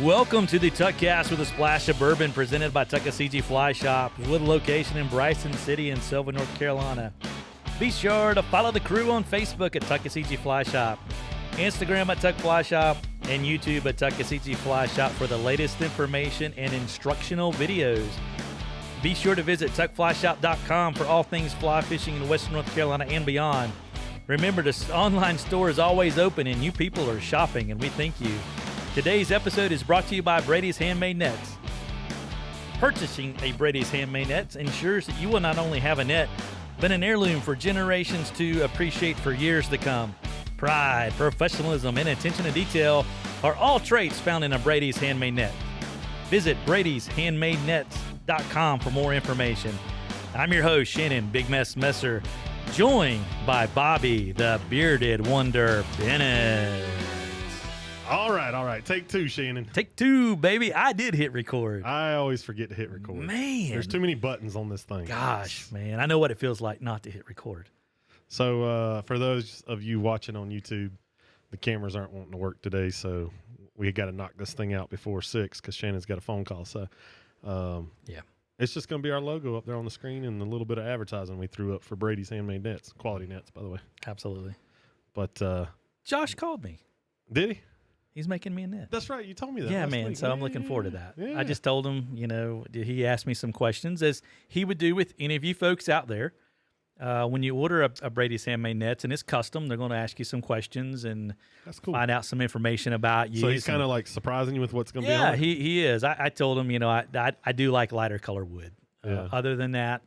Welcome to the Tuckcast with a splash of bourbon, presented by Tuckaseegee Fly Shop, with a location in Bryson City in Sylva, North Carolina. Be sure to follow the crew on Facebook at Tuckaseegee Fly Shop, Instagram at Tuck Fly Shop, and YouTube at Tuckaseegee Fly Shop for the latest information and instructional videos. Be sure to visit tuckflyshop.com for all things fly fishing in Western North Carolina and beyond. Remember, the online store is always open and you people are shopping, and we thank you. Today's episode is brought to you by Brady's Handmade Nets. Purchasing a Brady's Handmade Nets ensures that you will not only have a net, but an heirloom for generations to appreciate for years to come. Pride, professionalism, and attention to detail are all traits found in a Brady's Handmade Net. Visit bradyshandmadenets.com for more information. I'm your host, Shannon Big Mess Messer, joined by Bobby, the bearded wonder, Bennett. All right. Take two, Shannon. Take two, baby. I did hit record. I always forget to hit record. Man. There's too many buttons on this thing. Gosh, man. I know what it feels like not to hit record. So for those of you watching on YouTube, the cameras aren't wanting to work today, so we got to knock this thing out before 6 because Shannon's got a phone call. So yeah, it's just going to be our logo up there on the screen and a little bit of advertising we threw up for Brady's Handmade Nets. Quality nets, by the way. Absolutely. But Josh called me. Did he? He's making me a net. That's right. You told me that. Yeah, last man. week. So I'm looking forward to that. Yeah. I just told him, he asked me some questions, as he would do with any of you folks out there. When you order a Brady's Handmade Nets and it's custom, they're going to ask you some questions and That's cool. find out some information about you. So he's kind of like surprising you with what's going to be on Yeah, it? he is. I told him, I do like lighter color wood. Yeah. Other than that,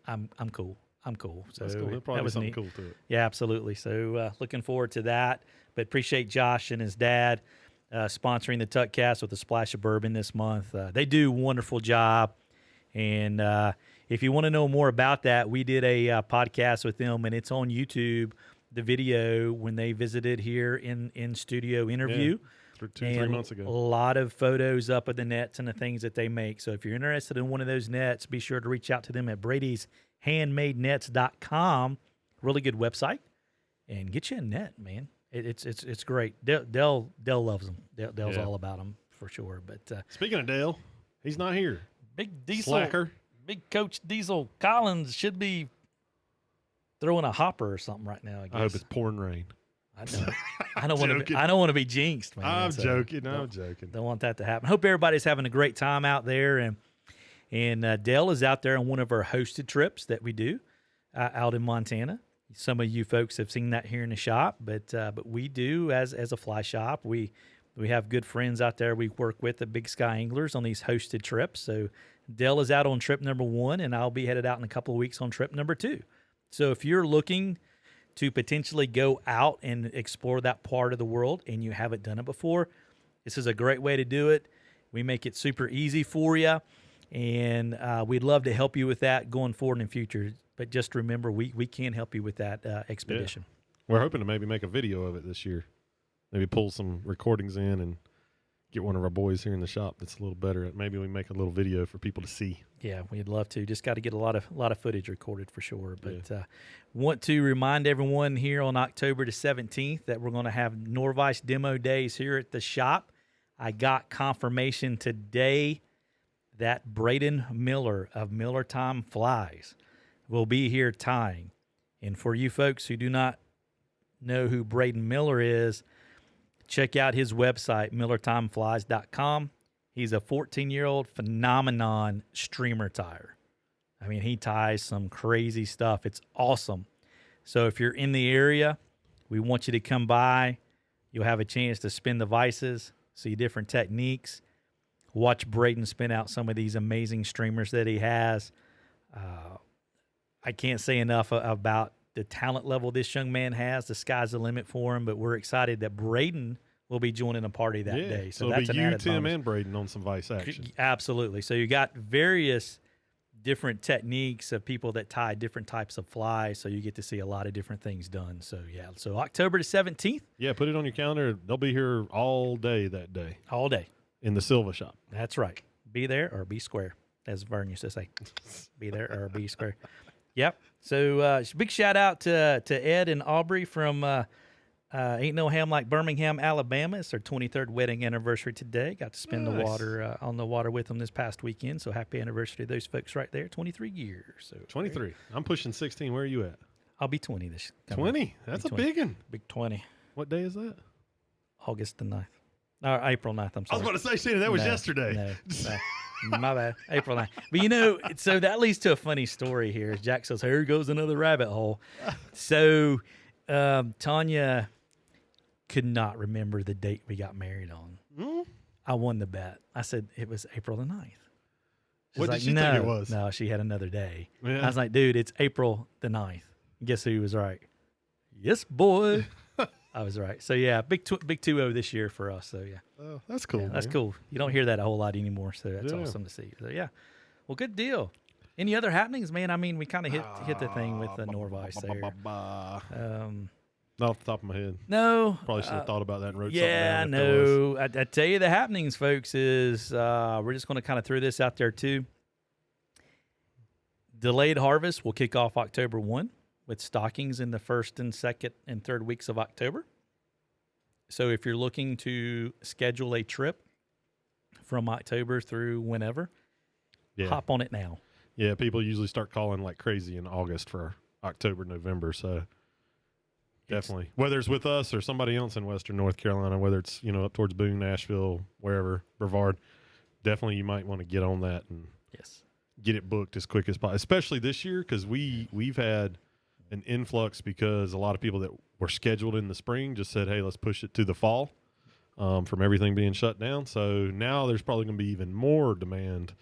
I'm cool. So That's cool. There'll probably that be was something neat. cool to it. Yeah, absolutely. So looking forward to that. But appreciate Josh and his dad sponsoring the Tuckcast with a splash of bourbon this month. They do a wonderful job. And if you want to know more about that, we did a podcast with them, and it's on YouTube, the video when they visited here in studio interview. Yeah, 2-3 months ago. A lot of photos up of the nets and the things that they make. So if you're interested in one of those nets, be sure to reach out to them at bradyshandmadenets.com. Really good website. And get you a net, man. It's great. Dale loves them. Dale's all about them for sure. But Speaking of Dale, he's not here. Big Diesel, Slacker. Big Coach Diesel Collins should be throwing a hopper or something right now. I guess. I hope it's pouring rain. I don't want to be jinxed, man. I'm So joking. I'm joking. Don't want that to happen. Hope everybody's having a great time out there, and Dale is out there on one of our hosted trips that we do out in Montana. Some of you folks have seen that here in the shop, but we do as a fly shop. We have good friends out there we work with at Big Sky Anglers on these hosted trips. So Dale is out on trip number 1, and I'll be headed out in a couple of weeks on trip number 2. So if you're looking to potentially go out and explore that part of the world and you haven't done it before, this is a great way to do it. We make it super easy for you, and we'd love to help you with that going forward in the future. But just remember, we can help you with that expedition. Yeah. We're hoping to maybe make a video of it this year. Maybe pull some recordings in and get one of our boys here in the shop that's a little better at. Maybe we make a little video for people to see. Yeah, we'd love to. Just got to get a lot of footage recorded for sure. But want to remind everyone here on October the 17th that we're going to have Norvice demo days here at the shop. I got confirmation today that Braden Miller of Miller Time Flies will be here tying. And for you folks who do not know who Braden Miller is, check out his website, millertimeflies.com. He's a 14-year-old phenomenon streamer tyer. I mean, he ties some crazy stuff. It's awesome. So if you're in the area, we want you to come by. You'll have a chance to spin the vices, see different techniques, watch Braden spin out some of these amazing streamers that he has. I can't say enough about the talent level this young man has. The sky's the limit for him, but we're excited that Braden will be joining a party that day. So that's it'll be an you, added Tim, bonus. and Braden on some vice action. Absolutely. So you got various different techniques of people that tie different types of flies, so you get to see a lot of different things done. So, yeah. So October the 17th. Yeah, put it on your calendar. They'll be here all day that day. All day. In the Silva shop. That's right. Be there or be square, as Vern used to say. Be there or be square. Yep. So big shout out to Ed and Aubrey from Ain't no ham like Birmingham, Alabama. It's their 23rd wedding anniversary today. Got to spend Nice. the water on the water with them this past weekend. So happy anniversary to those folks right there. 23 years. So 23. I'm pushing 16. Where are you at? I'll be 20 this. 20. That's a big one. Big 20. What day is that? August the 9th. Or April 9th. I'm I sorry. was about to say, Shannon, that was yesterday. No, my bad. April 9th. But you know, so that leads to a funny story here. Jack says, here goes another rabbit hole. So Tanya could not remember the date we got married on. I won the bet. I said it was April the 9th. What did she think it was? No, she had another day. Yeah. I was like, dude, it's April the 9th. Guess who was right? Yes, boy. I was right. So, yeah, big 2-0 this year for us. So, yeah. Oh, that's cool. Yeah, that's man. cool. You don't hear that a whole lot anymore. So, that's Yeah. awesome to see. So, yeah. Well, good deal. Any other happenings, man? I mean, we kind of hit the thing with the Norvice there. Not off the top of my head. No. Probably should have thought about that and wrote Yeah, something down. if there was. no. I tell you, the happenings, folks, is we're just going to kind of throw this out there too. Delayed harvest will kick off October 1 with stockings in the first and second and third weeks of October. So if you're looking to schedule a trip from October through whenever, hop on it now. Yeah, people usually start calling like crazy in August for October, November. So definitely, whether it's with us or somebody else in Western North Carolina, whether it's, up towards Boone, Nashville, wherever, Brevard, definitely you might want to get on that and get it booked as quick as possible, especially this year because we've had an influx because a lot of people that were scheduled in the spring just said, hey, let's push it to the fall from everything being shut down. So now there's probably going to be even more demand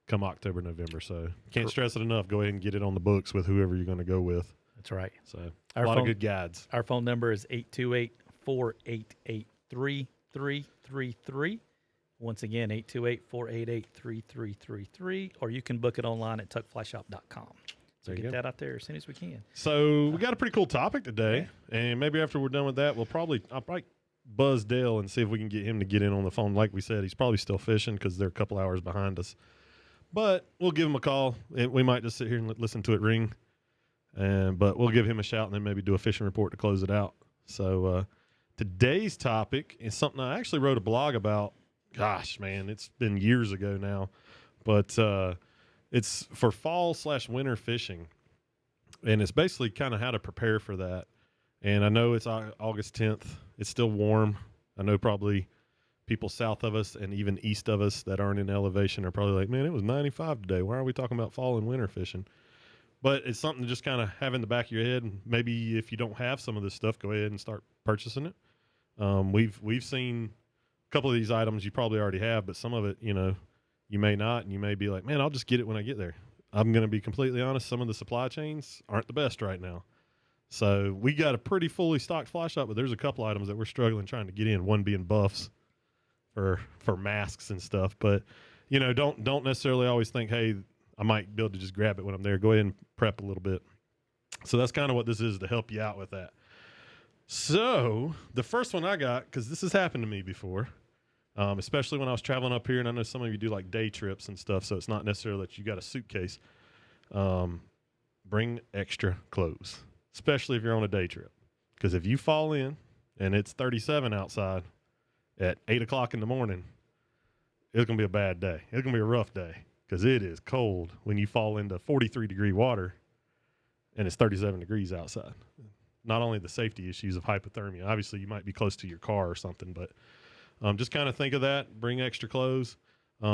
come October, November. So can't stress it enough. Go ahead and get it on the books with whoever you're going to go with. That's right. So a lot of good guides. Our phone number is 828-488-3333. Once again, 828-488-3333. Or you can book it online at tuckflyshop.com. So get that out there as soon as we can. So we got a pretty cool topic today. And maybe after we're done with that, I'll probably buzz Dale and see if we can get him to get in on the phone. Like we said, he's probably still fishing because they're a couple hours behind us. But we'll give him a call. We might just sit here and listen to it ring. But we'll give him a shout and then maybe do a fishing report to close it out. So today's topic is something I actually wrote a blog about. Gosh, man, it's been years ago now. But it's for fall/winter fishing. And it's basically kind of how to prepare for that. And I know it's August 10th. It's still warm. I know probably people south of us and even east of us that aren't in elevation are probably like, man, it was 95 today. Why are we talking about fall and winter fishing? But it's something to just kind of have in the back of your head. And maybe if you don't have some of this stuff, go ahead and start purchasing it. We've seen a couple of these items you probably already have, but some of it, you may not. And you may be like, man, I'll just get it when I get there. I'm going to be completely honest. Some of the supply chains aren't the best right now. So we got a pretty fully stocked fly shop, but there's a couple items that we're struggling trying to get in, one being buffs for masks and stuff. But, don't necessarily always think, hey, I might be able to just grab it when I'm there. Go ahead and prep a little bit. So that's kind of what this is to help you out with that. So the first one I got, because this has happened to me before, especially when I was traveling up here, and I know some of you do like day trips and stuff, so it's not necessarily that you got a suitcase. Bring extra clothes, especially if you're on a day trip. Because if you fall in and it's 37 outside at 8 o'clock in the morning, it's going to be a bad day. It's going to be a rough day because it is cold when you fall into 43-degree water and it's 37 degrees outside. Not only the safety issues of hypothermia, obviously you might be close to your car or something, but just kind of think of that. Bring extra clothes.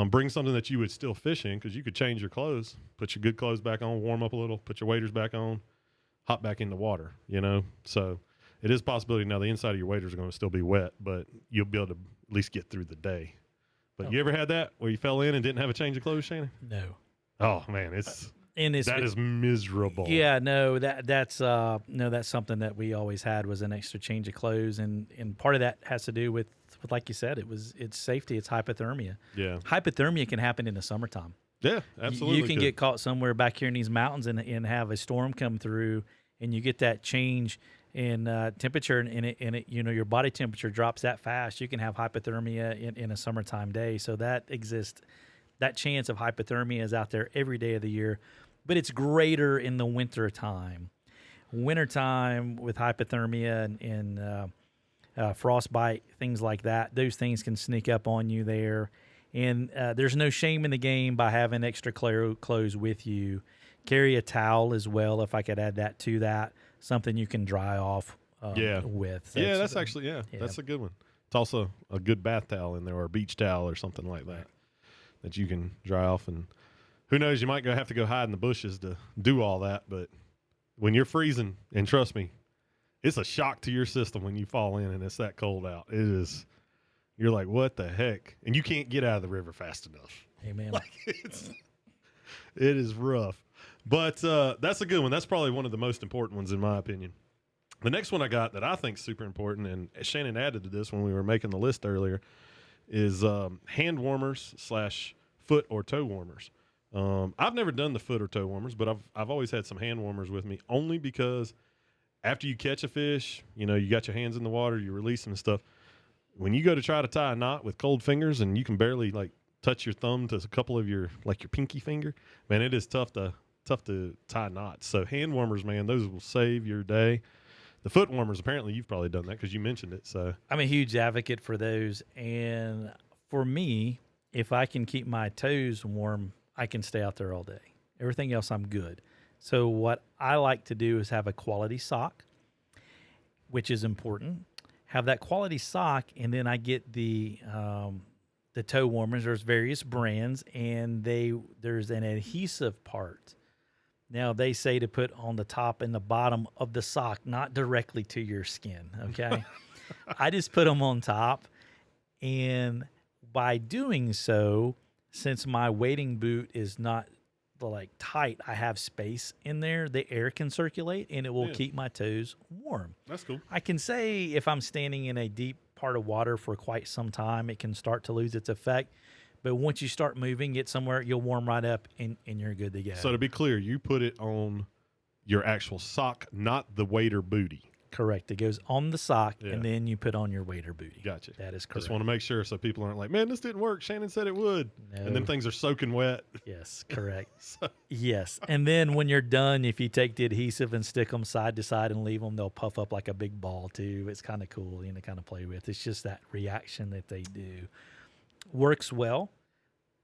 Bring something that you would still fish in because you could change your clothes, put your good clothes back on, warm up a little, put your waders back on, hop back in the water, So it is a possibility now the inside of your waders are going to still be wet, but you'll be able to at least get through the day. But you ever had that where you fell in and didn't have a change of clothes, Shannon? No. Oh, man, that is miserable. Yeah, no, that's something that we always had was an extra change of clothes, and part of that has to do with like you said, it's safety, it's hypothermia. Yeah, hypothermia can happen in the summertime. Yeah, absolutely. You can get caught somewhere back here in these mountains and have a storm come through, and you get that change in temperature, and it your body temperature drops that fast. You can have hypothermia in a summertime day. So that exists. That chance of hypothermia is out there every day of the year, but it's greater in the winter time. Wintertime with hypothermia and frostbite, things like that. Those things can sneak up on you there. And there's no shame in the game by having extra clothes with you. Carry a towel as well, if I could add that to that. Something you can dry off with. That's actually, that's a good one. It's also a good bath towel in there, or a beach towel or something like that you can dry off. And who knows, you might have to go hide in the bushes to do all that. But when you're freezing, and trust me, it's a shock to your system when you fall in and it's that cold out. It is. You're like, what the heck? And you can't get out of the river fast enough. Amen. It is rough. But that's a good one. That's probably one of the most important ones in my opinion. The next one I got that I think is super important, and Shannon added to this when we were making the list earlier, is hand warmers / foot or toe warmers. I've never done the foot or toe warmers, but I've always had some hand warmers with me, only because after you catch a fish, you got your hands in the water, you release them and stuff. When you go to try to tie a knot with cold fingers and you can barely touch your thumb to a couple of your pinky finger, man, it is tough to tie knots. So hand warmers, man, those will save your day. The foot warmers, apparently you've probably done that because you mentioned it. So I'm a huge advocate for those. And for me, if I can keep my toes warm, I can stay out there all day. Everything else, I'm good. So what I like to do is have a quality sock, which is important. Have that quality sock, and then I get the toe warmers. There's various brands, and there's an adhesive part. Now, they say to put on the top and the bottom of the sock, not directly to your skin, okay? I just put them on top, and by doing so, since my wading boot is not tight, I have space in there. The air can circulate, and it will keep my toes warm. That's cool. I can say if I'm standing in a deep part of water for quite some time, it can start to lose its effect. But once you start moving, get somewhere, you'll warm right up, and you're good to go. So to be clear, you put it on your actual sock, not the wader booty. Correct. It goes on the sock, and then you put on your wader booty. Gotcha. That is correct. Just want to make sure so people aren't like, man, this didn't work. Shannon said it would. No. And then things are soaking wet. Yes, correct. Yes. And then when you're done, if you take the adhesive and stick them side to side and leave them, they'll puff up like a big ball too. It's kind of cool, to kind of play with. It's just that reaction that they do. Works well.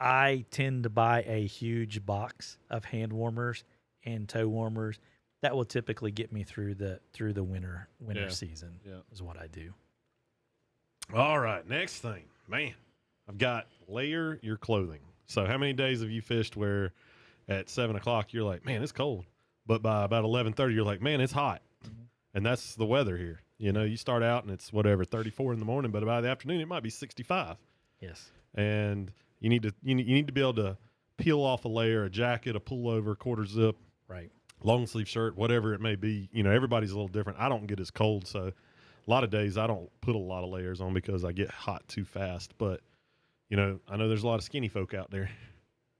I tend to buy a huge box of hand warmers and toe warmers. That will typically get me through the winter season. Yeah. Is what I do. All right, next thing, man, I've got layer your clothing. So how many days have you fished where at 7 o'clock you're like, man, it's cold, but by about 11:30 you're like, man, it's hot, and that's the weather here. You start out and it's 34 in the morning, but by the afternoon it might be 65. Yes, and you need to be able to peel off a layer, a jacket, a pullover, quarter zip, right. Long sleeve shirt, whatever it may be. Everybody's a little different. I don't get as cold, so a lot of days I don't put a lot of layers on because I get hot too fast. But, I know there's a lot of skinny folk out there.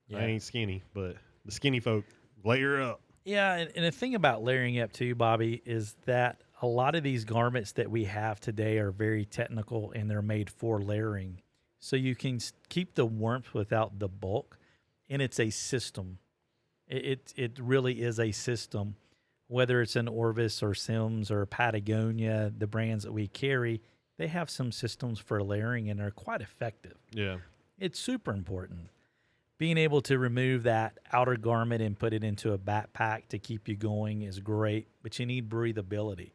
Yeah. I ain't skinny, but the skinny folk layer up. Yeah, and the thing about layering up too, Bobby, is that a lot of these garments that we have today are very technical and they're made for layering. So you can keep the warmth without the bulk, and it's a system. It really is a system, whether it's an Orvis or Sims or Patagonia, the brands that we carry, they have some systems for layering and they're quite effective. Yeah. It's super important. Being able to remove that outer garment and put it into a backpack to keep you going is great, but you need breathability.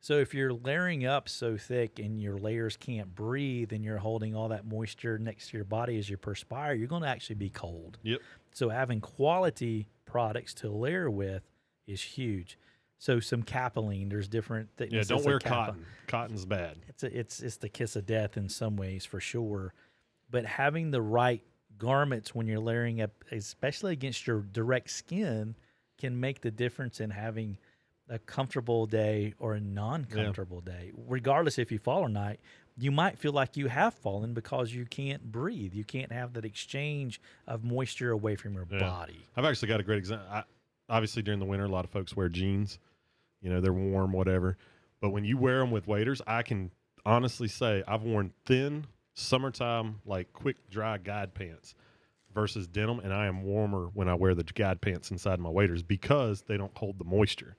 So if you're layering up so thick and your layers can't breathe and you're holding all that moisture next to your body as you perspire, you're going to actually be cold. Yep. So having quality products to layer with is huge. So some Capeline, there's different things. Yeah, don't wear cotton. Cotton's bad. It's the kiss of death in some ways for sure. But having the right garments when you're layering up, especially against your direct skin, can make the difference in having a comfortable day or a non-comfortable day. Regardless if you fall or not, you might feel like you have fallen because you can't breathe. You can't have that exchange of moisture away from your body. I've actually got a great example. Obviously, during the winter, a lot of folks wear jeans. They're warm, whatever. But when you wear them with waders, I can honestly say I've worn thin summertime, quick, dry guide pants versus denim, and I am warmer when I wear the guide pants inside my waders because they don't hold the moisture.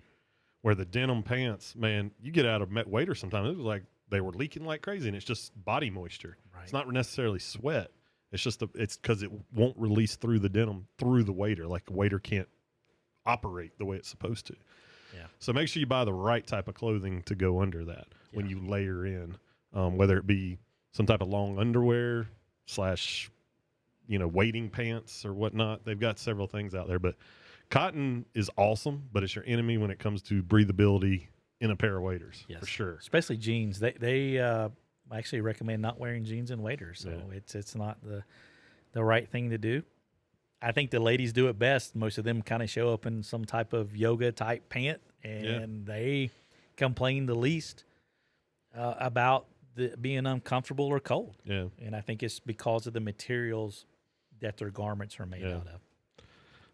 Where the denim pants, man, you get out of wader sometimes, it was like they were leaking like crazy, and it's just body moisture. Right. It's not necessarily sweat. It's just it's because it won't release through the denim through the wader. Like the wader can't operate the way it's supposed to. Yeah. So make sure you buy the right type of clothing to go under that when you layer in, whether it be some type of long underwear / wading pants or whatnot. They've got several things out there, but cotton is awesome, but it's your enemy when it comes to breathability in a pair of waders, for sure. Especially jeans. They actually recommend not wearing jeans in waders, so it's not the right thing to do. I think the ladies do it best. Most of them kind of show up in some type of yoga type pant, and they complain the least about being uncomfortable or cold. Yeah. And I think it's because of the materials that their garments are made out of.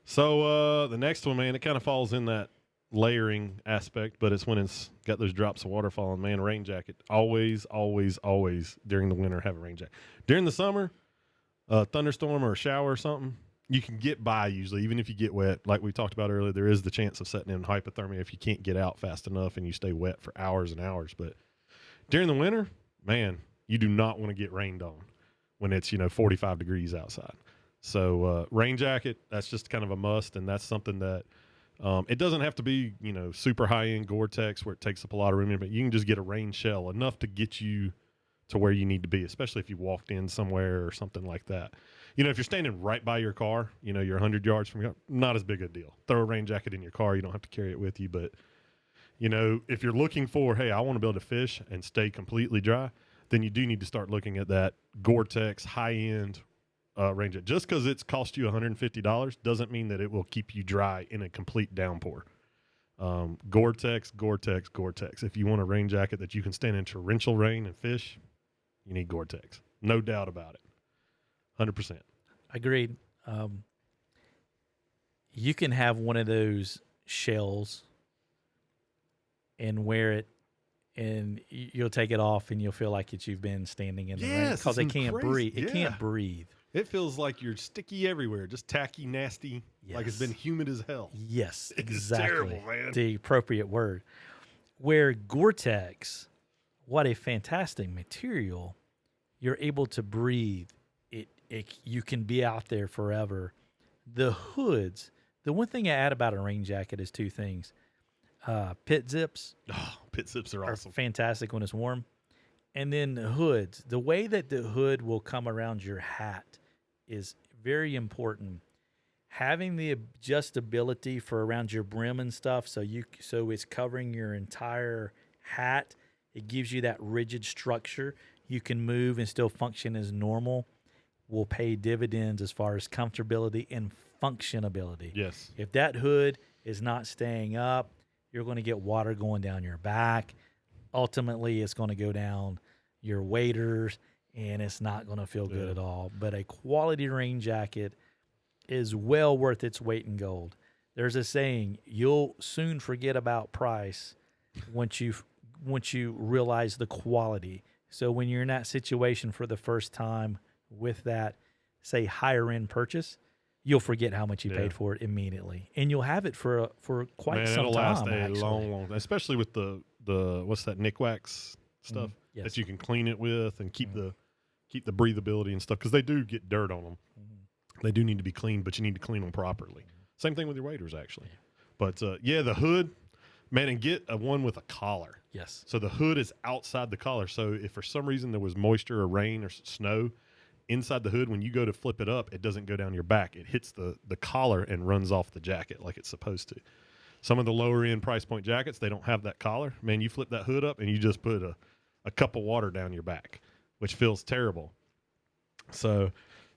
So the next one, man, it kind of falls in that layering aspect, but it's when it's got those drops of water falling. Man, a rain jacket. Always, always, always during the winter have a rain jacket. During the summer, a thunderstorm or a shower or something, you can get by usually, even if you get wet. Like we talked about earlier, there is the chance of setting in hypothermia if you can't get out fast enough and you stay wet for hours and hours. But during the winter, man, you do not want to get rained on when it's 45 degrees outside. So rain jacket, that's just kind of a must, and that's something that it doesn't have to be super high end Gore-Tex where it takes up a lot of room in, but you can just get a rain shell enough to get you to where you need to be, especially if you walked in somewhere or something like that. If you're standing right by your car, you're 100 yards from your car, not as big a deal. Throw a rain jacket in your car. You don't have to carry it with you. But, if you're looking for, hey, I want to be able to fish and stay completely dry, then you do need to start looking at that Gore-Tex high-end rain jacket. Just because it's cost you $150 doesn't mean that it will keep you dry in a complete downpour. Gore-Tex, Gore-Tex, Gore-Tex. If you want a rain jacket that you can stand in torrential rain and fish, you need Gore-Tex. No doubt about it. 100%. Agreed. You can have one of those shells and wear it, and you'll take it off, and you'll feel like you've been standing in the rain because it can't breathe. It can't breathe. It feels like you're sticky everywhere, just tacky, nasty, like it's been humid as hell. Yes, it's exactly. Terrible, man. The appropriate word. Where Gore-Tex, what a fantastic material, you're able to breathe. You can be out there forever. The hoods, the one thing I add about a rain jacket is two things. Pit zips. Oh, pit zips are awesome. Fantastic when it's warm. And then the hoods. The way that the hood will come around your hat is very important. Having the adjustability for around your brim and stuff, so it's covering your entire hat. It gives you that rigid structure. You can move and still function as normal. Will pay dividends as far as comfortability and functionability. Yes. If that hood is not staying up, you're going to get water going down your back. Ultimately, it's going to go down your waders, and it's not going to feel good at all. But a quality rain jacket is well worth its weight in gold. There's a saying, you'll soon forget about price once you realize the quality. So when you're in that situation for the first time with that, say, higher end purchase, you'll forget how much you paid for it immediately, and you'll have it for quite some it'll time. Last a long time, especially with the what's that, Nick Wax stuff that you can clean it with and keep the breathability and stuff, because they do get dirt on them. They do need to be cleaned, but you need to clean them properly. Same thing with your waders, actually. But the hood, man, and get a one with a collar. Yes. So the hood is outside the collar. So if for some reason there was moisture or rain or snow inside the hood, when you go to flip it up, it doesn't go down your back. It hits the collar and runs off the jacket like it's supposed to. Some of the lower end price point jackets, they don't have that collar. Man, you flip that hood up and you just put a cup of water down your back, which feels terrible. So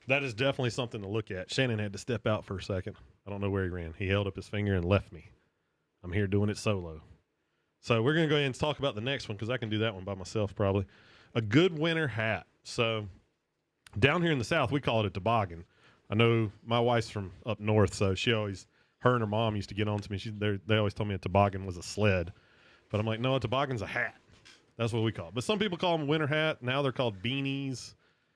that is definitely something to look at. Shannon had to step out for a second. I don't know where he ran. He held up his finger and left me. I'm here doing it solo. So we're going to go ahead and talk about the next one, because I can do that one by myself probably. A good winter hat. So down here in the South, we call it a toboggan. I know my wife's from up north, so her and her mom used to get on to me. They always told me a toboggan was a sled. But I'm like, no, a toboggan's a hat. That's what we call it. But some people call them a winter hat. Now they're called beanies.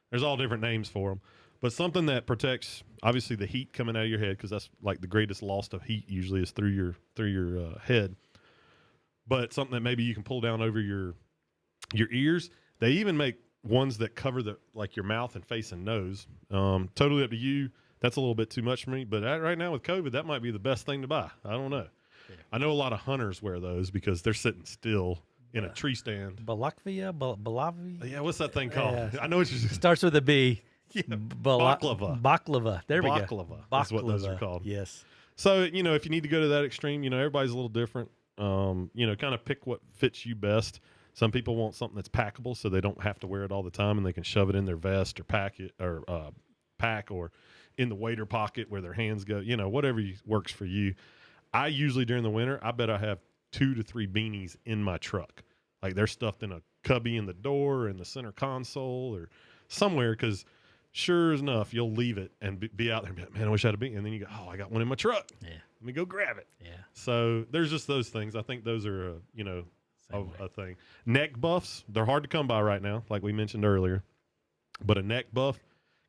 There's all different names for them. But something that protects, obviously, the heat coming out of your head, because that's like the greatest loss of heat usually is through your head. But something that maybe you can pull down over your Your ears, they even make ones that cover like your mouth and face and nose. Totally up to you. That's a little bit too much for me, but right now with COVID, that might be the best thing to buy. I don't know. Yeah. I know a lot of hunters wear those because they're sitting still in a tree stand. Balavia? Yeah, what's that thing called? I know it's just starts with a B. Yeah, baklava. Baklava. There we go. Baklava. That's what those are called. Yes. So, if you need to go to that extreme, everybody's a little different. Kind of pick what fits you best. Some people want something that's packable so they don't have to wear it all the time and they can shove it in their vest or pack or in the waiter pocket where their hands go, whatever works for you. I usually during the winter, I bet I have 2 to 3 beanies in my truck. Like they're stuffed in a cubby in the door, in the center console or somewhere because sure enough, you'll leave it and be out there and be like, man, I wish I had a beanie. And then you go, oh, I got one in my truck. Yeah. Let me go grab it. Yeah. So there's just those things. I think those are, a thing. Neck buffs, they're hard to come by right now, like we mentioned earlier. But a neck buff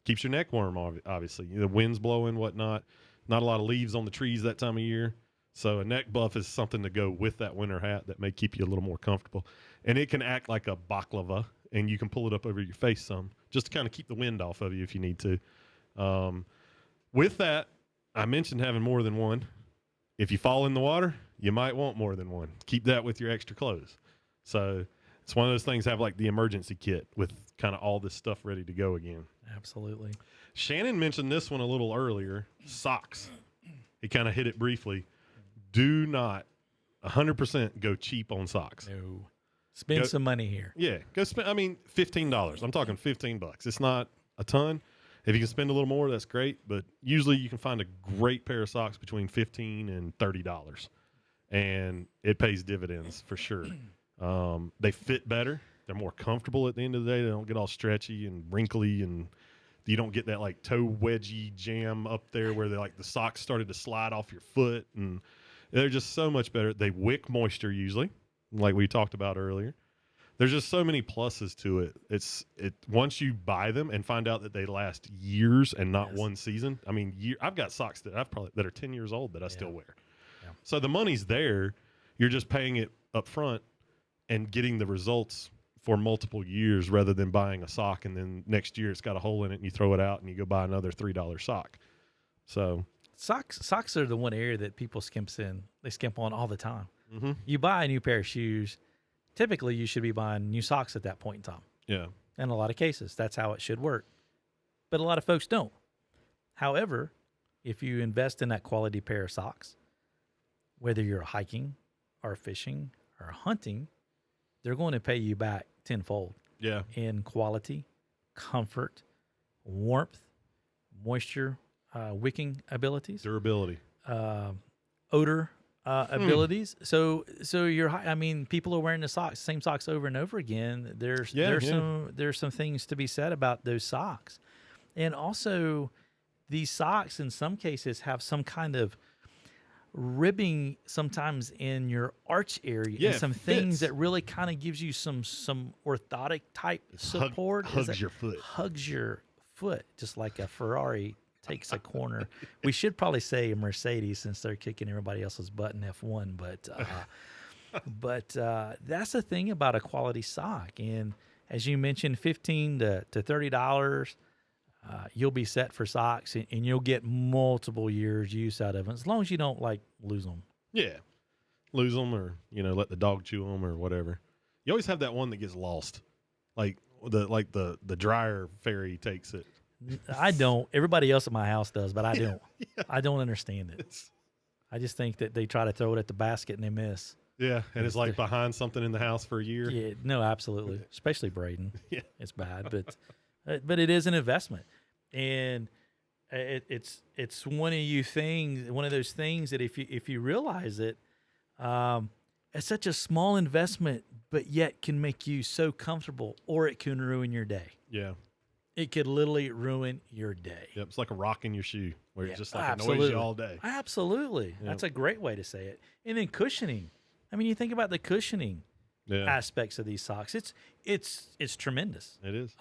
keeps your neck warm, obviously. The wind's blowing, whatnot. Not a lot of leaves on the trees that time of year. So a neck buff is something to go with that winter hat that may keep you a little more comfortable. And it can act like a baklava, and you can pull it up over your face some, just to kind of keep the wind off of you if you need to. With that, I mentioned having more than one. If you fall in the water, you might want more than one. Keep that with your extra clothes. So it's one of those things, have like the emergency kit with kind of all this stuff ready to go again. Absolutely. Shannon mentioned this one a little earlier, socks. He kind of hit it briefly. Do not 100% go cheap on socks. No. Spend some money here. Yeah. Go spend, $15. I'm talking $15. It's not a ton. If you can spend a little more, that's great. But usually you can find a great pair of socks between $15 and $30. And it pays dividends for sure. They fit better. They're more comfortable at the end of the day. They don't get all stretchy and wrinkly, and you don't get that like toe wedgie jam up there where the socks started to slide off your foot, and they're just so much better. They wick moisture usually, like we talked about earlier. There's just so many pluses to it. Once you buy them and find out that they last years and not one season. I've got socks that that are 10 years old that I still wear. Yeah. So the money's there. You're just paying it up front and getting the results for multiple years rather than buying a sock and then next year it's got a hole in it and you throw it out and you go buy another $3 sock. So socks are the one area that people skimp on all the time. Mm-hmm. You buy a new pair of shoes, typically you should be buying new socks at that point in time. Yeah. In a lot of cases, that's how it should work. But a lot of folks don't. However, if you invest in that quality pair of socks, whether you're hiking or fishing or hunting, they're going to pay you back tenfold. Yeah. In quality, comfort, warmth, moisture, wicking abilities, durability, odor abilities. So people are wearing the same socks over and over again. There's some things to be said about those socks, and also these socks in some cases have some kind of ribbing sometimes in your arch area, and some things that really kind of gives you some orthotic type support. Hugs your foot. Hugs your foot, just like a Ferrari takes a corner. We should probably say a Mercedes since they're kicking everybody else's butt in F1, but that's the thing about a quality sock. And as you mentioned, $15 to $30. You'll be set for socks, and you'll get multiple years use out of them, as long as you don't lose them. Yeah, lose them or let the dog chew them or whatever. You always have that one that gets lost, like the dryer fairy takes it. I don't. Everybody else at my house does, but I don't. Yeah. I don't understand it. I just think that they try to throw it at the basket and they miss. Yeah, and it's like behind something in the house for a year. Yeah, no, absolutely, especially Braden. Yeah, it's bad, but it is an investment. And it's one of those things that if you realize it, it's such a small investment, but yet can make you so comfortable, or it can ruin your day. Yeah, it could literally ruin your day. Yep, it's like a rock in your shoe where it's just annoys you all day. Absolutely, yep. That's a great way to say it. And then cushioning. You think about the cushioning aspects of these socks. It's tremendous. It is.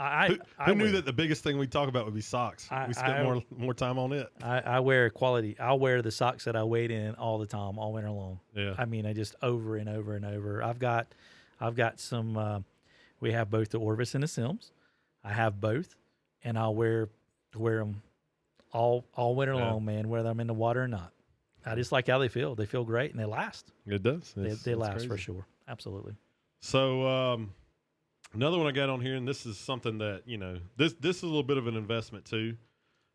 Who knew that the biggest thing we talk about would be socks? We spent more time on it. I wear quality. I'll wear the socks that I wade in all the time, all winter long. Yeah. I just over and over and over. I've got some We have both the Orvis and the Sims. I have both, and I'll wear them all winter long, man, whether I'm in the water or not. I just like how they feel. They feel great, and they last. It does. They last crazy. for sure. Absolutely. So another one I got on here, and this is something that, this is a little bit of an investment too.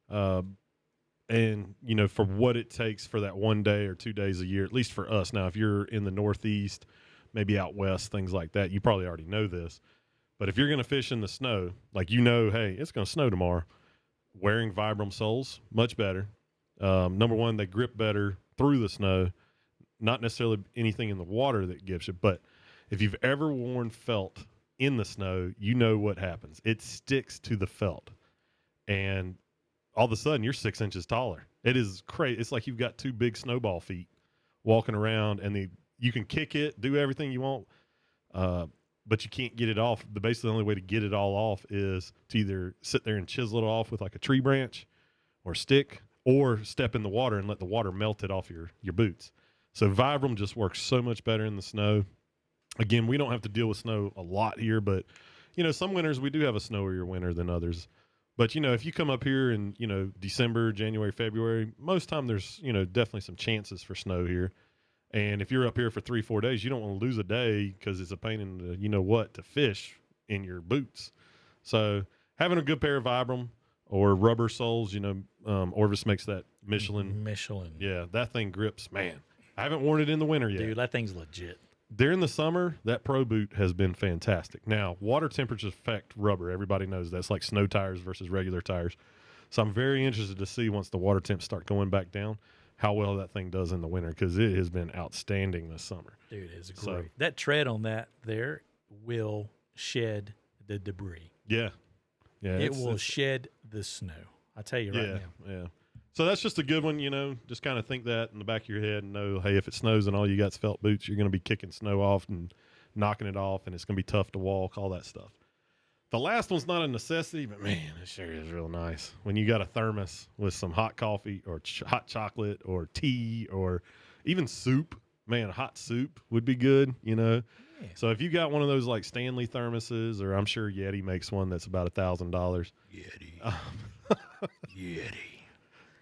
And, for what it takes for that 1 day or 2 days a year, at least for us. Now, if you're in the Northeast, maybe out west, things like that, you probably already know this. But if you're going to fish in the snow, like, hey, it's going to snow tomorrow, wearing Vibram soles, much better. Number one, they grip better through the snow, not necessarily anything in the water that gives it. But if you've ever worn felt in the snow, you know what happens. It sticks to the felt. And all of a sudden, you're 6 inches taller. It is crazy. It's like you've got 2 big snowball feet walking around, and you can kick it, do everything you want, but you can't get it off. Basically, the only way to get it all off is to either sit there and chisel it off with like a tree branch or stick, or step in the water and let the water melt it off your boots. So Vibram just works so much better in the snow. Again, we don't have to deal with snow a lot here, but, some winters we do have a snowier winter than others. But, if you come up here in, December, January, February, most time there's, definitely some chances for snow here. And if you're up here for 3-4 days, you don't want to lose a day because it's a pain in the, to fish in your boots. So having a good pair of Vibram or rubber soles, Orvis makes that Michelin. Yeah, that thing grips, man. I haven't worn it in the winter yet. Dude, that thing's legit. During the summer, that Pro boot has been fantastic. Now, water temperatures affect rubber. Everybody knows that's like snow tires versus regular tires. So I'm very interested to see once the water temps start going back down, how well that thing does in the winter, because it has been outstanding this summer. Dude, it's great. So, that tread on that there will shed the debris. Yeah. Yeah. It will shed the snow. I tell you right now. Yeah. So that's just a good one, just kind of think that in the back of your head and know, hey, if it snows and all you got's felt boots, you're going to be kicking snow off and knocking it off, and it's going to be tough to walk, all that stuff. The last one's not a necessity, but, man, it sure is real nice. When you got a thermos with some hot coffee or hot chocolate or tea or even soup, man, hot soup would be good, Yeah. So if you got one of those like Stanley thermoses, or I'm sure Yeti makes one that's about $1,000. Yeti. Yeti.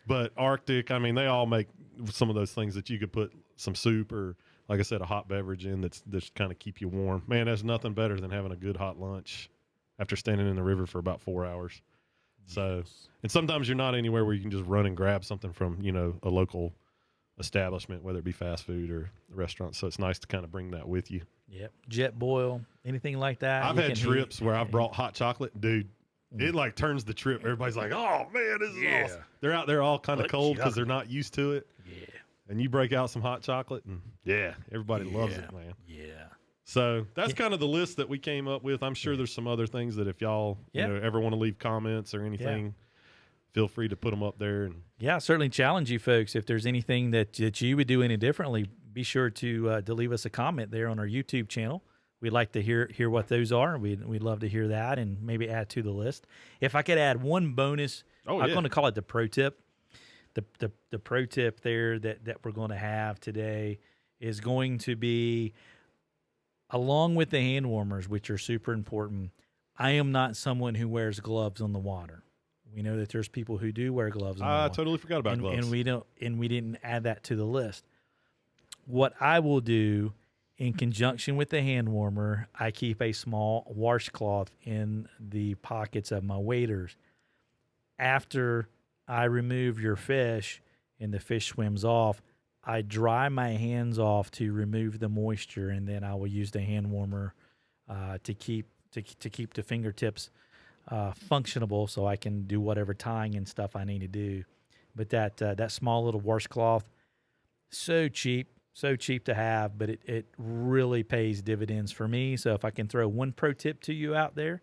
But Arctic, I mean, they all make some of those things that you could put some soup or, like I said, a hot beverage in that's kind of keep you warm. Man, there's nothing better than having a good hot lunch after standing in the river for about 4 hours. Yes. So, and sometimes you're not anywhere where you can just run and grab something from, a local establishment, whether it be fast food or a restaurant. So it's nice to kind of bring that with you. Yep. Jet boil, anything like that. I've had trips where I've brought hot chocolate. Dude, it like turns the trip. Everybody's like, oh, man, this is awesome. They're out there all kind of cold because they're not used to it. Yeah. And you break out some hot chocolate, and everybody loves it, man. Yeah. So that's kind of the list that we came up with. I'm sure there's some other things that if y'all ever want to leave comments or anything, feel free to put them up there. And certainly challenge you folks. If there's anything that you would do any differently, be sure to leave us a comment there on our YouTube channel. We'd like to hear what those are. We'd love to hear that and maybe add to the list. If I could add one bonus, I'm going to call it the pro tip. The pro tip there that we're going to have today is going to be, along with the hand warmers, which are super important, I am not someone who wears gloves on the water. We know that there's people who do wear gloves on the water. I totally forgot about gloves. And we didn't add that to the list. What I will do, in conjunction with the hand warmer, I keep a small washcloth in the pockets of my waders. After I remove your fish and the fish swims off, I dry my hands off to remove the moisture, and then I will use the hand warmer to keep the fingertips functionable, so I can do whatever tying and stuff I need to do. But that small little washcloth, so cheap to have, but it really pays dividends for me. So if I can throw one pro tip to you out there,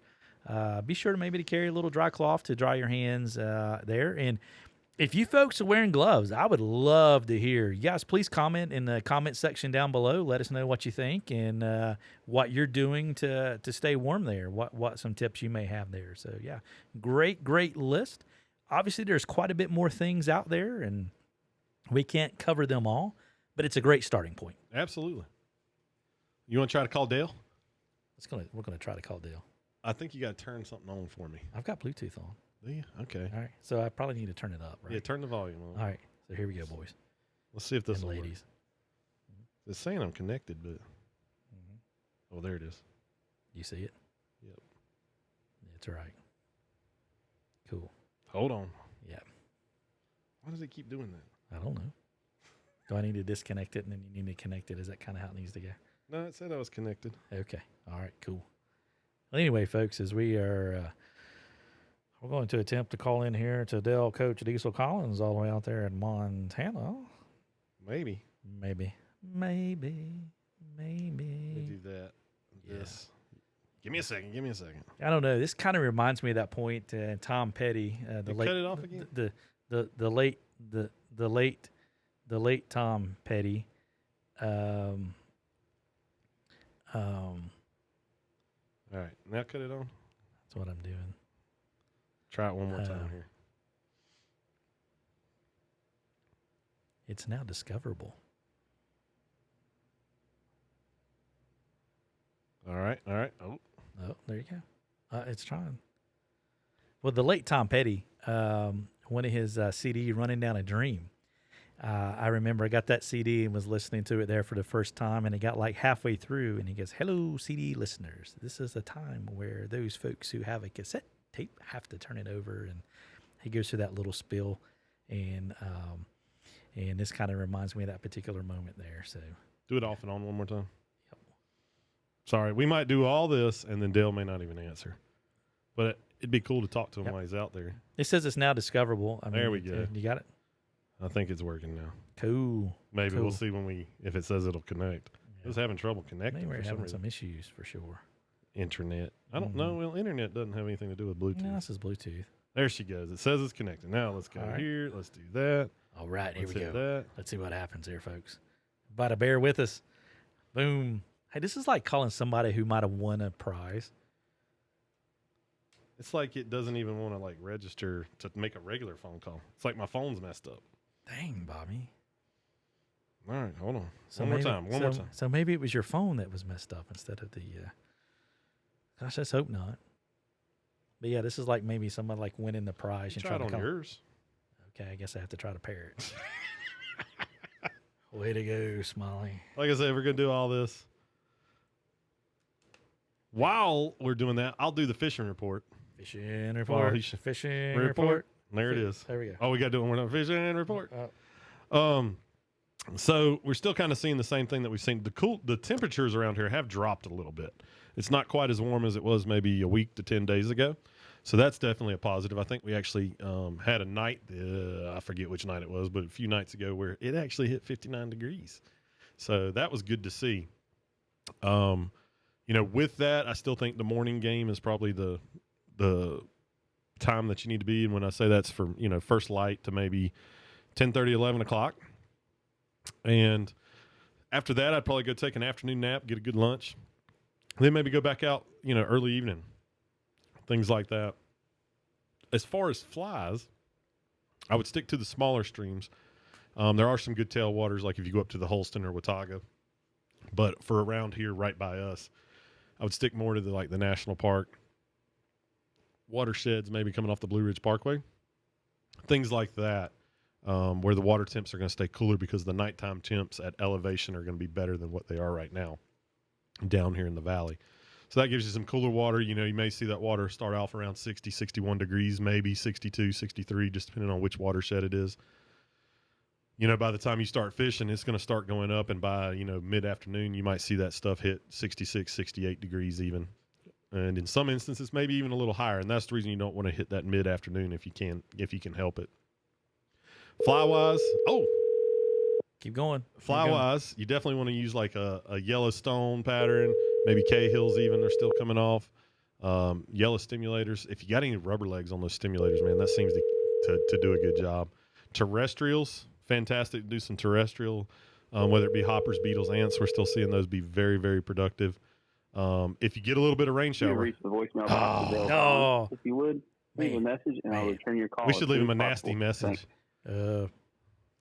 be sure to maybe carry a little dry cloth to dry your hands there. And if you folks are wearing gloves, I would love to hear. You guys, please comment in the comment section down below. Let us know what you think and what you're doing to stay warm there, what some tips you may have there. So, great list. Obviously, there's quite a bit more things out there, and we can't cover them all, but it's a great starting point. Absolutely. You want to try to call Dale? We're gonna try to call Dale. I think you got to turn something on for me. I've got Bluetooth on. Do you? Okay. All right. So I probably need to turn it up, right? Yeah, turn the volume on. All right. So here we go, boys Let's see if this and will ladies. work. It's saying I'm connected, but oh, there it is. You see it? Yep. It's all right. Cool. Hold on. Yeah. Why does it keep doing that? I don't know. Do I need to disconnect it and then you need to connect it? Is that kind of how it needs to go? No, it said I was connected. Okay. All right. Cool. Well, anyway, folks, as we are, we're going to attempt to call in here to Dale Coach Diesel Collins all the way out there in Montana. Maybe. Maybe. Let me do that. Yeah. This. Give me a second. I don't know. This kind of reminds me of that point. Tom Petty, the You late, cut it off again? The late Tom Petty. All right. Now cut it on. That's what I'm doing. Try it one more time here. It's now discoverable. All right. Oh. Oh, there you go. It's trying. Well, the late Tom Petty, one of his CD, Running Down a Dream. I remember I got that CD and was listening to it there for the first time, and it got like halfway through, and he goes, "Hello, CD listeners. This is a time where those folks who have a cassette tape have to turn it over," and he goes through that little spill, and this kind of reminds me of that particular moment there. So Do it off and on one more time. Yep. Sorry, we might do all this, and then Dale may not even answer. But it'd be cool to talk to him while he's out there. It says it's now discoverable. I mean, There we go. You got it? I think it's working now. Cool. Maybe Cool. we'll see if it says it'll connect. It was having trouble connecting Maybe we're for some having reason. some issues for sure. Internet. I don't know. Well, internet doesn't have anything to do with Bluetooth. No, this is Bluetooth. There she goes. It says it's connected. Now let's go All right. here. Let's do that. All right, here Let's we hit go. that. Let's see what happens here, folks. About to bear with us. Boom. Hey, this is like calling somebody who might have won a prize. It's like it doesn't even want to like register to make a regular phone call. It's like my phone's messed up. Dang, Bobby. All right, hold on. So One more maybe- time. So maybe it was your phone that was messed up instead of the. Gosh, let's hope not. But yeah, this is like maybe somebody like winning the prize and Try trying it to on call. yours. Okay, I guess I have to try to pair it. Way to go, Smiley. Like I said, we're going to do all this. While we're doing that, I'll do the fishing report. Fishing report. he should- Fishing report. There it is. There we go. Oh, we got to do it when we're done. Fishing report. So we're still kind of seeing the same thing that we've seen. The temperatures around here have dropped a little bit. It's not quite as warm as it was maybe a week to 10 days ago. So that's definitely a positive. I think we actually had a night, I forget which night it was, but a few nights ago where it actually hit 59 degrees. So that was good to see. With that, I still think the morning game is probably the time that you need to be. And when I say that's from, first light to maybe 10:30, 11 o'clock. And after that, I'd probably go take an afternoon nap, get a good lunch, then maybe go back out, early evening, things like that. As far as flies, I would stick to the smaller streams. There are some good tailwaters, like if you go up to the Holston or Watauga. But for around here, right by us, I would stick more to the national park watersheds, maybe coming off the Blue Ridge Parkway, things like that. Where the water temps are going to stay cooler because the nighttime temps at elevation are going to be better than what they are right now down here in the valley. So that gives you some cooler water. You may see that water start off around 60, 61 degrees, maybe 62, 63, just depending on which watershed it is. By the time you start fishing, it's going to start going up. And by, mid-afternoon, you might see that stuff hit 66, 68 degrees even. And in some instances, maybe even a little higher. And that's the reason you don't want to hit that mid-afternoon if you can help it. Fly-wise, Keep going. Fly-wise, you definitely want to use like a Yellowstone pattern, maybe Cahills even are still coming off. Yellow stimulators. If you got any rubber legs on those stimulators, man, that seems to do a good job. Terrestrials, fantastic to do some terrestrial, whether it be hoppers, beetles, ants. We're still seeing those be very, very productive. If you get a little bit of rain shower. Reach the voicemail box today. Oh. If you would, leave a message and I'll return your call. We should leave as him a soon as nasty possible. message. Thanks.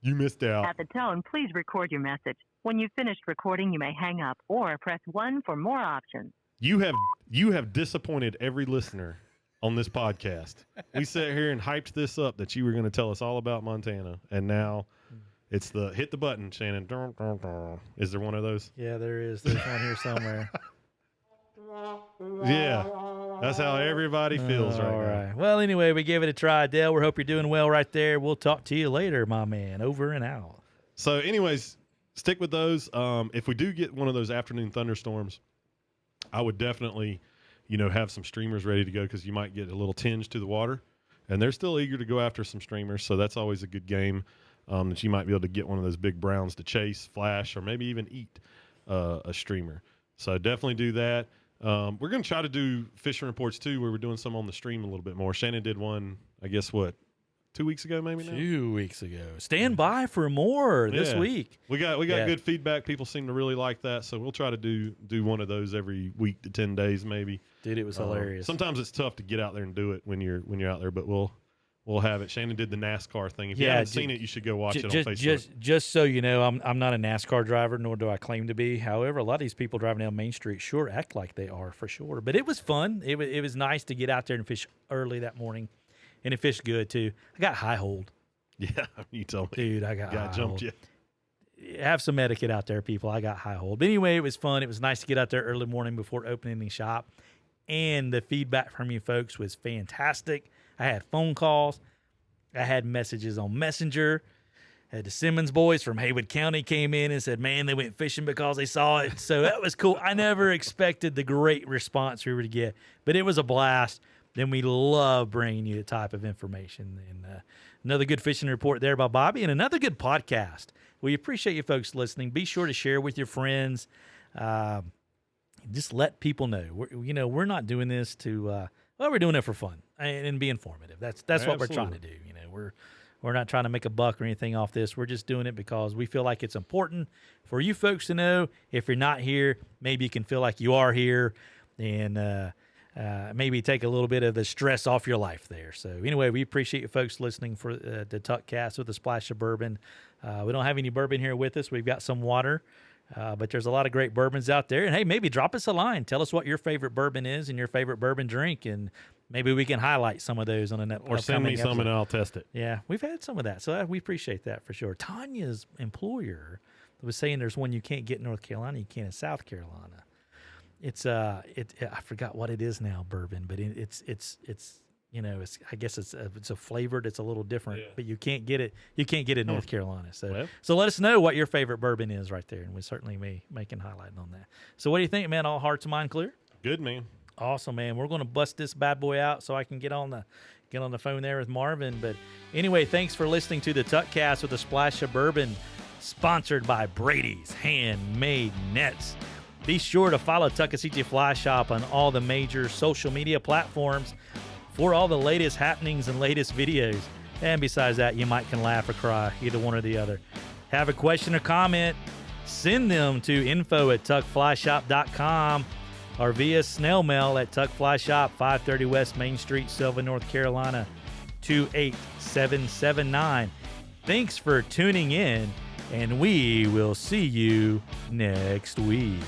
You missed out. At the tone, please record your message. When you've finished recording, you may hang up or press 1 for more options. You have disappointed every listener on this podcast. We sat here and hyped this up that you were going to tell us all about Montana, and now it's the hit the button, Shannon. Dun, dun, dun. Is there one of those? Yeah, there is. There's one here somewhere. Yeah, that's how everybody feels right All now. right. Well, anyway, we gave it a try, Dale. We hope you're doing well right there. We'll talk to you later, my man. Over and out. So, anyways, stick with those. If we do get one of those afternoon thunderstorms, I would definitely, have some streamers ready to go because you might get a little tinge to the water, and they're still eager to go after some streamers. So that's always a good game that you might be able to get one of those big browns to chase, flash, or maybe even eat a streamer. So definitely do that. We're going to try to do fishing reports too, where we're doing some on the stream a little bit more. Shannon did one, I guess, 2 weeks ago, maybe now? 2 weeks ago. Stand by for more this week. We got good feedback. People seem to really like that, so we'll try to do one of those every week to 10 days, maybe. Dude, it was hilarious. Sometimes it's tough to get out there and do it when you're out there, but we'll have it. Shannon did the NASCAR thing. If you haven't seen it, you should go watch it on Facebook. Just so you know, I'm not a NASCAR driver, nor do I claim to be. However, a lot of these people driving down Main Street sure act like they are for sure. But it was fun. It was nice to get out there and fish early that morning, and it fished good too. I got high hold. Yeah, you told me. Dude, I got high jumped hold. you. Have some etiquette out there, people. I got high hold. But anyway, it was fun. It was nice to get out there early morning before opening the shop. And the feedback from you folks was fantastic. I had phone calls. I had messages on Messenger. The Simmons boys from Haywood County came in and said, man, they went fishing because they saw it. So that was cool. I never expected the great response we were to get. But it was a blast. Then we love bringing you the type of information. And another good fishing report there by Bobby and another good podcast. We appreciate you folks listening. Be sure to share with your friends. Just let people know. We're not doing this to we're doing it for fun and be informative. That's what we're trying to do. We're not trying to make a buck or anything off this. We're just doing it because we feel like it's important for you folks to know. If you're not here, maybe you can feel like you are here, and maybe take a little bit of the stress off your life there. So anyway, we appreciate you folks listening for the Tuckcast with a splash of bourbon. We don't have any bourbon here with us. We've got some water, but there's a lot of great bourbons out there. And hey, maybe drop us a line. Tell us what your favorite bourbon is and your favorite bourbon drink, and maybe we can highlight some of those on an upcoming episode. Or send me some and I'll test it. Yeah, we've had some of that, so we appreciate that for sure. Tanya's employer was saying there's one you can't get in North Carolina, you can in South Carolina. It's I forgot what it is now, bourbon, but it's I guess it's a flavored, it's a little different, but you can't get it in North Carolina. So let us know what your favorite bourbon is right there, and we certainly may make an highlight on that. So what do you think, man? All hearts and mind clear? Good, man. Awesome, man. We're going to bust this bad boy out so I can get on the phone there with Marvin. But anyway, thanks for listening to the Tuckcast with a splash of bourbon, sponsored by Brady's Handmade Nets. Be sure to follow Tuckaseegee Fly Shop on all the major social media platforms for all the latest happenings and latest videos. And besides that, you can laugh or cry, either one or the other. Have a question or comment, send them to info@tuckflyshop.com or via snail mail at Tuck Fly Shop, 530 West Main Street, Sylvan, North Carolina, 28779. Thanks for tuning in, and we will see you next week.